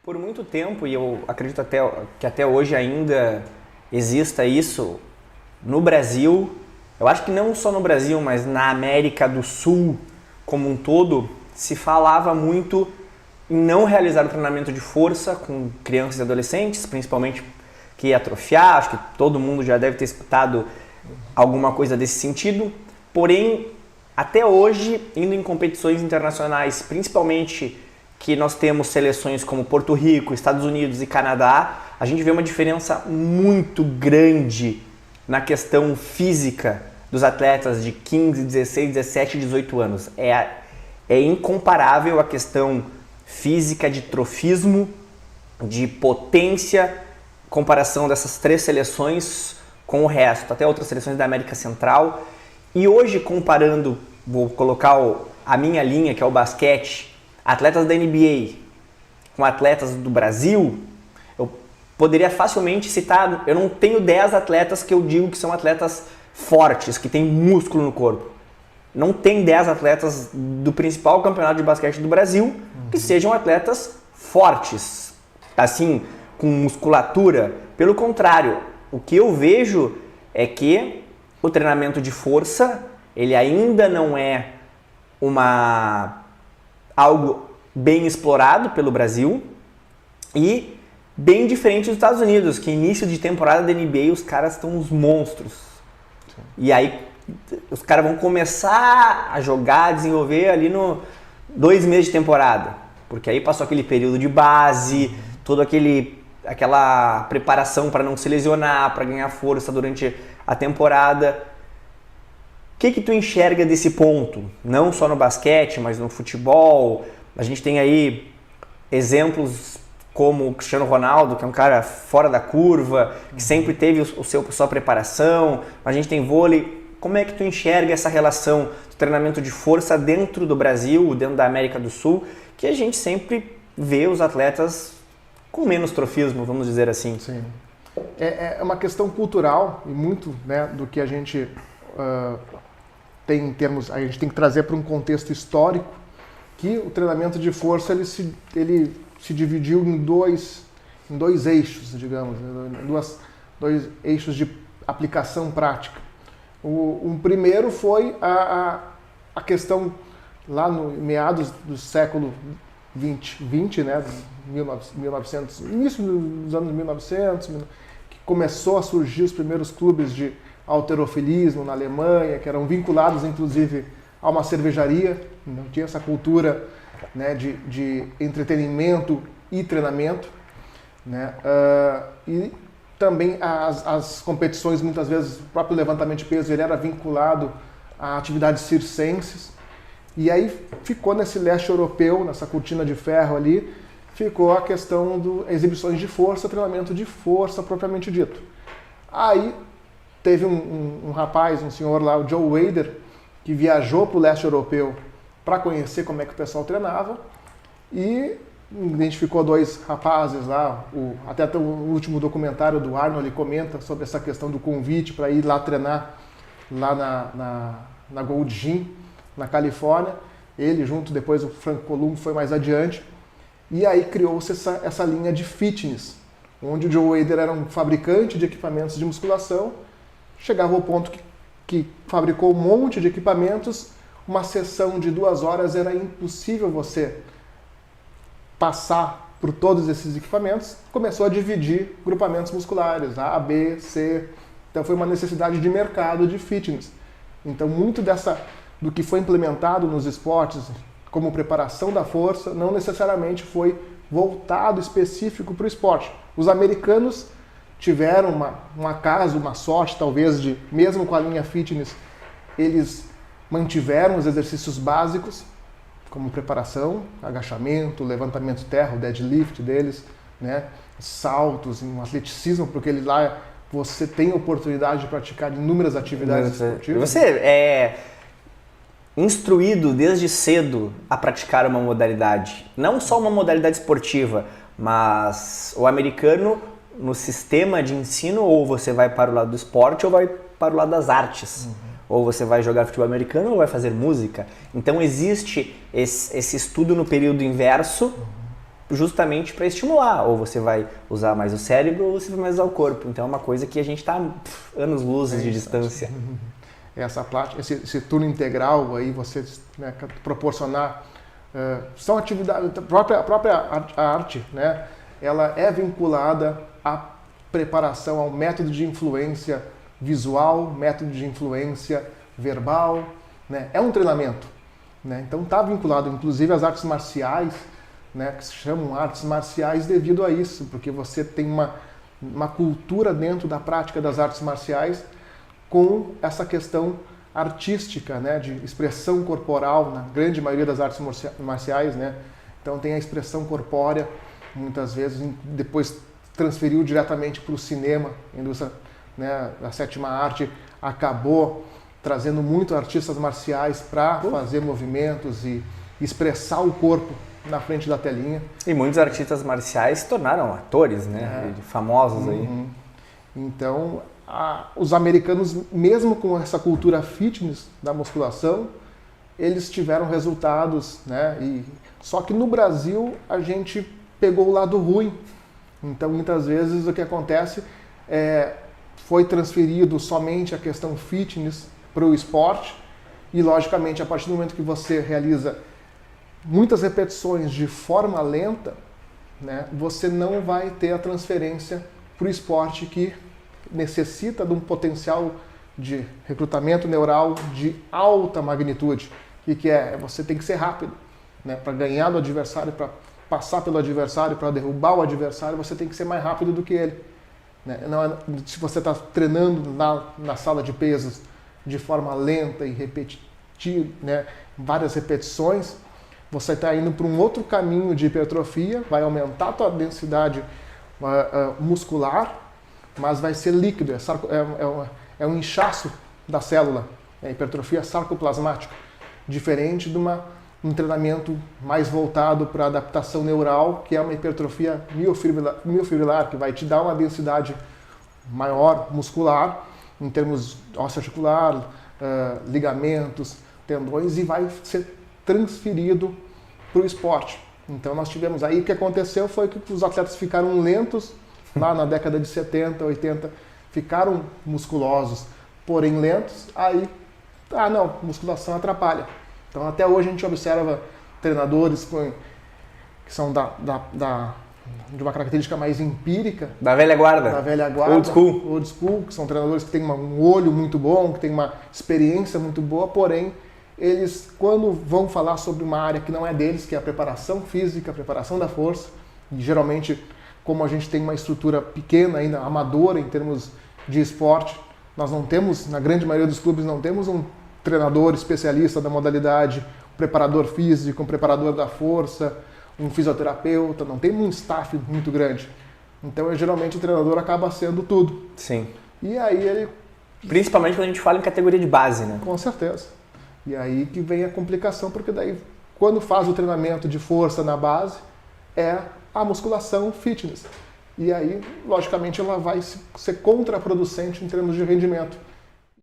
Por muito tempo, e eu acredito que até hoje ainda exista isso, no Brasil, eu acho que não só no Brasil, mas na América do Sul como um todo, se falava muito em não realizar o treinamento de força com crianças e adolescentes, principalmente que ia atrofiar, acho que todo mundo já deve ter escutado alguma coisa desse sentido, porém, até hoje, indo em competições internacionais, principalmente que nós temos seleções como Porto Rico, Estados Unidos e Canadá, a gente vê uma diferença muito grande na questão física dos atletas de 15, 16, 17, 18 anos. É incomparável a questão física de trofismo, de potência, comparação dessas três seleções com o resto, até outras seleções da América Central. E hoje, comparando, vou colocar a minha linha, que é o basquete, atletas da NBA com atletas do Brasil, eu poderia facilmente citar, eu não tenho 10 atletas que eu digo que são atletas fortes, que têm músculo no corpo. Não tem 10 atletas do principal campeonato de basquete do Brasil que sejam atletas fortes, assim, com musculatura. Pelo contrário, o que eu vejo é que o treinamento de força, ele ainda não é algo bem explorado pelo Brasil e bem diferente dos Estados Unidos, que início de temporada da NBA os caras estão uns monstros. Sim. E aí os caras vão começar a jogar, a desenvolver ali no 2 meses de temporada, porque aí passou aquele período de base, toda aquela preparação para não se lesionar, para ganhar força durante a temporada. O que tu enxerga desse ponto? Não só no basquete, mas no futebol. A gente tem aí exemplos como o Cristiano Ronaldo, que é um cara fora da curva, que sempre teve sua preparação. A gente tem vôlei. Como é que tu enxerga essa relação do treinamento de força dentro do Brasil, dentro da América do Sul, que a gente sempre vê os atletas com menos trofismo, vamos dizer assim? Sim. É uma questão cultural e muito, né, do que a gente tem em termos, a gente tem que trazer para um contexto histórico, que o treinamento de força ele se dividiu em dois eixos, digamos, dois eixos de aplicação prática. Um primeiro foi a questão lá no meados do século 20, né, 1900, início dos anos 1900, que começou a surgir os primeiros clubes de halterofilismo na Alemanha, que eram vinculados inclusive a uma cervejaria, não tinha essa cultura, né, de entretenimento e treinamento, né, e também as competições, muitas vezes o próprio levantamento de peso ele era vinculado a atividades circenses, e aí ficou nesse leste europeu, nessa cortina de ferro ali, ficou a questão das exibições de força, treinamento de força propriamente dito. Aí teve um rapaz, um senhor lá, o Joe Wader, que viajou para o leste europeu para conhecer como é que o pessoal treinava e identificou 2 rapazes lá, até o último documentário do Arnold ele comenta sobre essa questão do convite para ir lá treinar lá na Gold Gym, na Califórnia. Ele junto, depois o Frank Columbo foi mais adiante, e aí criou-se essa linha de fitness, onde o Joe Wader era um fabricante de equipamentos de musculação, chegava ao ponto que fabricou um monte de equipamentos, uma sessão de 2 horas era impossível você passar por todos esses equipamentos, começou a dividir grupamentos musculares, A, B, C, então foi uma necessidade de mercado de fitness. Então muito do que foi implementado nos esportes como preparação da força, não necessariamente foi voltado específico para o esporte. Os americanos tiveram um acaso, uma sorte talvez de, mesmo com a linha fitness, eles mantiveram os exercícios básicos, como preparação, agachamento, levantamento de terra, o deadlift deles, né, saltos, um atleticismo, porque lá você tem a oportunidade de praticar inúmeras atividades esportivas. Você é instruído desde cedo a praticar uma modalidade, não só uma modalidade esportiva, mas o americano no sistema de ensino, ou você vai para o lado do esporte ou vai para o lado das artes. Ou você vai jogar futebol americano ou vai fazer música. Então existe esse estudo no período inverso justamente para estimular, ou você vai usar mais o cérebro ou você vai mais usar o corpo. Então é uma coisa que a gente está anos-luzes de distância. Essa prática, esse turno integral aí, você, né, proporcionar, são atividades, a própria arte, né, ela é vinculada à preparação, ao método de influência visual, método de influência verbal, né, é um treinamento, né, então está vinculado inclusive às artes marciais, né, que se chamam artes marciais devido a isso, porque você tem uma cultura dentro da prática das artes marciais com essa questão artística, né, de expressão corporal, na grande maioria das artes marciais, né, então tem a expressão corpórea, muitas vezes, depois transferiu diretamente para o cinema, a indústria, né, a sétima arte acabou trazendo muito artistas marciais para fazer movimentos e expressar o corpo na frente da telinha. E muitos artistas marciais se tornaram atores, né, famosos aí. Então, os americanos, mesmo com essa cultura fitness da musculação, eles tiveram resultados, né? Só que no Brasil a gente pegou o lado ruim. Então, muitas vezes o que acontece foi transferido somente a questão fitness para o esporte e, logicamente, a partir do momento que você realiza muitas repetições de forma lenta, né, você não vai ter a transferência para o esporte que necessita de um potencial de recrutamento neural de alta magnitude. E que você tem que ser rápido, né, para ganhar do adversário, para passar pelo adversário, para derrubar o adversário, você tem que ser mais rápido do que ele. Né? Não, se você está treinando na sala de pesos de forma lenta e repetitiva, né, várias repetições, você está indo para um outro caminho de hipertrofia, vai aumentar a tua densidade muscular, mas vai ser líquido, é um inchaço da célula, é hipertrofia sarcoplasmática, diferente de um treinamento mais voltado para adaptação neural, que é uma hipertrofia miofibrilar, que vai te dar uma densidade maior muscular, em termos osteoarticular, ligamentos, tendões, e vai ser transferido para o esporte. Então nós tivemos aí, o que aconteceu foi que os atletas ficaram lentos, lá na década de 70, 80, ficaram musculosos, porém lentos, aí, não, musculação atrapalha. Então até hoje a gente observa treinadores que são de uma característica mais empírica. Da velha guarda. Da velha guarda. Old school, que são treinadores que têm um olho muito bom, que têm uma experiência muito boa, porém, eles, quando vão falar sobre uma área que não é deles, que é a preparação física, a preparação da força, e geralmente, como a gente tem uma estrutura pequena ainda, amadora em termos de esporte, nós não temos, na grande maioria dos clubes, não temos um treinador especialista da modalidade, um preparador físico, um preparador da força, um fisioterapeuta, não tem um staff muito grande. Então, geralmente, o treinador acaba sendo tudo. Sim. E aí ele... Principalmente quando a gente fala em categoria de base, né? Com certeza. E aí que vem a complicação, porque daí, quando faz o treinamento de força na base, é a musculação fitness. E aí, logicamente, ela vai ser contraproducente em termos de rendimento.